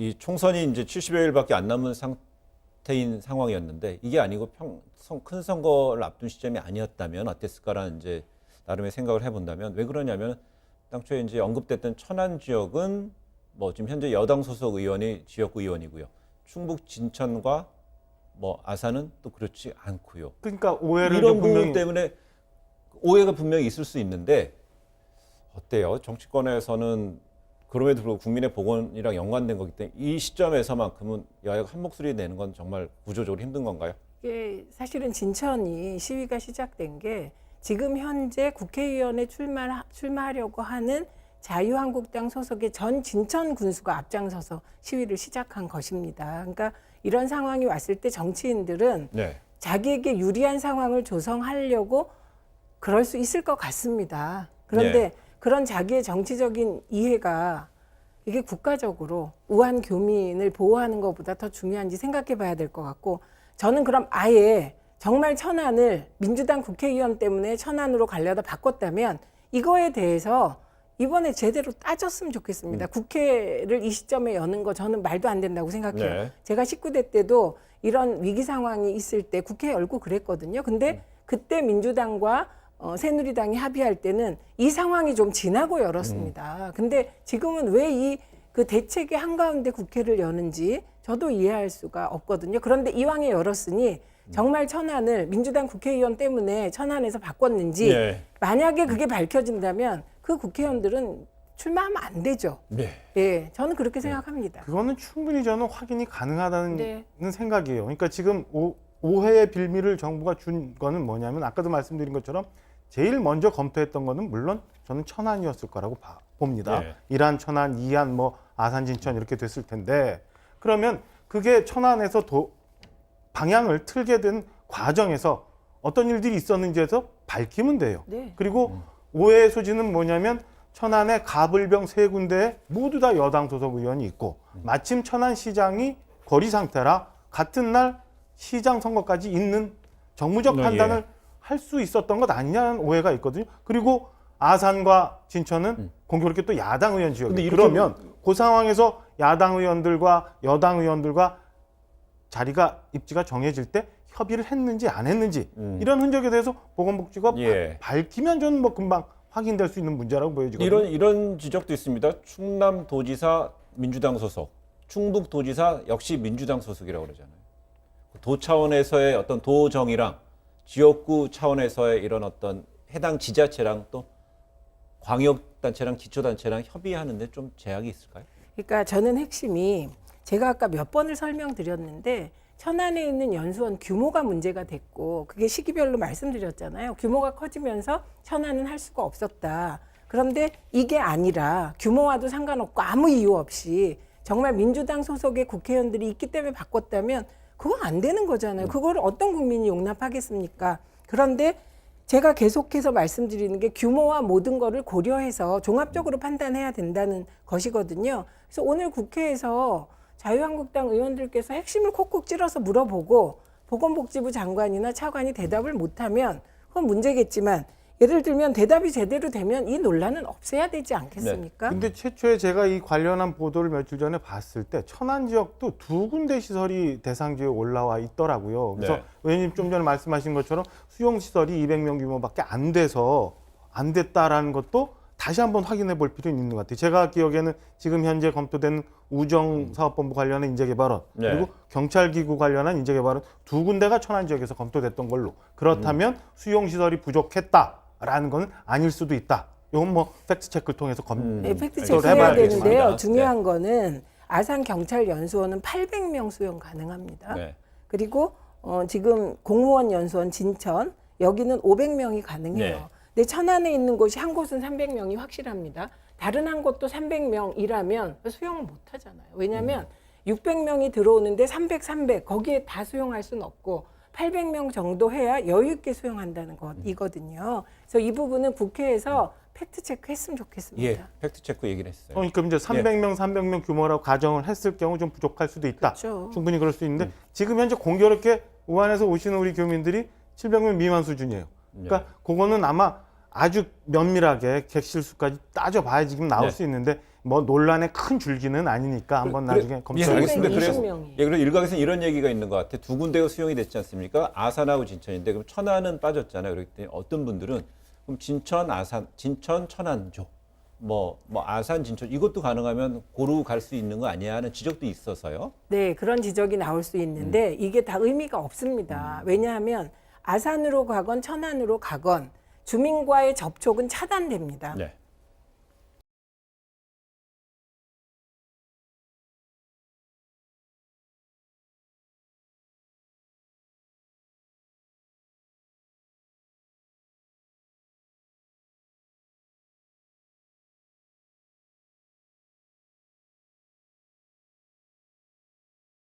이 총선이 이제 70여일밖에 안 남은 상태인 상황이었는데 이게 아니고 큰 선거를 앞둔 시점이 아니었다면 어땠을까라는 이제 나름의 생각을 해본다면 왜 그러냐면 당초에 이제 언급됐던 천안 지역은 뭐 지금 현재 여당 소속 의원이 지역구 의원이고요. 충북 진천과 뭐 아산은 또 그렇지 않고요. 그러니까 오해를 이런 부분 분명히 때문에 오해가 분명히 있을 수 있는데 어때요? 정치권에서는 그럼에도 불구하고 국민의 복원이랑 연관된 거기 때문에 이 시점에서만큼은 여야가 한 목소리 내는 건 정말 구조적으로 힘든 건가요? 이게 사실은 진천이 시위가 시작된 게 지금 현재 국회의원에 출마하려고 하는 자유한국당 소속의 전 진천 군수가 앞장서서 시위를 시작한 것입니다. 그러니까 이런 상황이 왔을 때 정치인들은 네. 자기에게 유리한 상황을 조성하려고 그럴 수 있을 것 같습니다. 그런데 그런 자기의 정치적인 이해가 이게 국가적으로 우한 교민을 보호하는 것보다 더 중요한지 생각해 봐야 될 것 같고, 저는 그럼 아예 정말 천안을 민주당 국회의원 때문에 천안으로 가려다 바꿨다면 이거에 대해서 이번에 제대로 따졌으면 좋겠습니다. 국회를 이 시점에 여는 거 저는 말도 안 된다고 생각해요. 네. 제가 19대 때도 이런 위기 상황이 있을 때 국회 열고 그랬거든요. 근데 그때 민주당과 새누리당이 합의할 때는 이 상황이 좀 지나고 열었습니다. 근데 지금은 왜 그 대책의 한가운데 국회를 여는지 저도 이해할 수가 없거든요. 그런데 이왕에 열었으니 정말 천안을 민주당 국회의원 때문에 천안에서 바꿨는지 네. 만약에 그게 밝혀진다면 그 국회의원들은 출마하면 안 되죠. 네. 예, 저는 그렇게 생각합니다. 그거는 충분히 저는 확인이 가능하다는 네. 생각이에요. 그러니까 지금 오해의 빌미를 정부가 준 거는 뭐냐면 아까도 말씀드린 것처럼 제일 먼저 검토했던 거는 물론 저는 천안이었을 거라고 봅니다. 네. 일안, 천안, 이안, 뭐 아산, 진천 이렇게 됐을 텐데 그러면 그게 천안에서 방향을 틀게 된 과정에서 어떤 일들이 있었는지에서 밝히면 돼요. 네. 그리고 오해의 소지는 뭐냐면 천안에 가불병 3군데에 모두 다 여당 소속 의원이 있고 마침 천안시장이 거리 상태라 같은 날 시장 선거까지 있는 정무적 판단을 할 수 있었던 것 아니냐는 오해가 있거든요. 그리고 아산과 진천은 공교롭게 또 야당 의원 지역이에요. 그러면 그 상황에서 야당 의원들과 여당 의원들과 자리가 입지가 정해질 때 협의를 했는지 안 했는지 이런 흔적에 대해서 보건복지가 밝히면 저는 뭐 금방 확인될 수 있는 문제라고 보여지거든요. 이런 지적도 있습니다. 충남도지사 민주당 소속, 충북도지사 역시 민주당 소속이라고 그러잖아요. 도 차원에서의 어떤 도정이랑 지역구 차원에서의 이런 어떤 해당 지자체랑 또 광역단체랑 기초단체랑 협의하는데 좀 제약이 있을까요? 그러니까 저는 핵심이 제가 아까 몇 번을 설명드렸는데 천안에 있는 연수원 규모가 문제가 됐고 그게 시기별로 말씀드렸잖아요. 규모가 커지면서 천안은 할 수가 없었다. 그런데 이게 아니라 규모와도 상관없고 아무 이유 없이 정말 민주당 소속의 국회의원들이 있기 때문에 바꿨다면 그건 안 되는 거잖아요. 그걸 어떤 국민이 용납하겠습니까? 그런데 제가 계속해서 말씀드리는 게 규모와 모든 거를 고려해서 종합적으로 판단해야 된다는 것이거든요. 그래서 오늘 국회에서 자유한국당 의원들께서 핵심을 콕콕 찔러서 물어보고 보건복지부 장관이나 차관이 대답을 못하면 그건 문제겠지만 예를 들면 대답이 제대로 되면 이 논란은 없애야 되지 않겠습니까? 근데 최초에 제가 이 관련한 보도를 며칠 전에 봤을 때 천안 지역도 2군데 시설이 대상지에 올라와 있더라고요. 그래서 의원님 좀 전에 말씀하신 것처럼 수용 시설이 200명 규모밖에 안 돼서 안 됐다라는 것도 다시 한번 확인해 볼 필요는 있는 것 같아요. 제가 기억에는 지금 현재 검토되는 우정사업본부 관련한 인재개발원 그리고 경찰기구 관련한 인재개발원 2군데가 천안 지역에서 검토됐던 걸로 그렇다면 수용시설이 부족했다라는 건 아닐 수도 있다. 이건 뭐 팩트체크를 통해서 네, 팩트체크를 해야 되는데요. 중요한 거는 아산경찰연수원은 800명 수용 가능합니다. 그리고 지금 공무원 연수원 진천 여기는 500명이 가능해요. 근데 천안에 있는 곳이 한 곳은 300명이 확실합니다. 다른 한 곳도 300명이라면 수용을 못 하잖아요. 왜냐하면 600명이 들어오는데 300 거기에 다 수용할 수는 없고 800명 정도 해야 여유 있게 수용한다는 것이거든요. 그래서 이 부분은 국회에서 팩트체크 했으면 좋겠습니다. 팩트체크 얘기를 했어요. 그러니까 이제 300명 규모라고 가정을 했을 경우 좀 부족할 수도 있다. 그렇죠. 충분히 그럴 수 있는데 지금 현재 공교롭게 우한에서 오시는 우리 교민들이 700명 미만 수준이에요. 그러니까 그거는 아마 아주 면밀하게 객실 수까지 따져봐야 지금 나올 수 있는데 뭐 논란의 큰 줄기는 아니니까 한번 나중에 예, 검토해 알겠습니다. 보겠습니다. 그래서 320명이. 예, 그래서 일각에서는 이런 얘기가 있는 것 같아. 두 군데가 수용이 됐지 않습니까? 아산하고 진천인데 그럼 천안은 빠졌잖아요. 그렇기 때문에 어떤 분들은 그럼 진천, 아산, 진천, 천안조, 뭐 아산, 진천 이것도 가능하면 고루 갈 수 있는 거 아니야 하는 지적도 있어서요. 네, 그런 지적이 나올 수 있는데 이게 다 의미가 없습니다. 왜냐하면 아산으로 가건 천안으로 가건 주민과의 접촉은 차단됩니다. 네.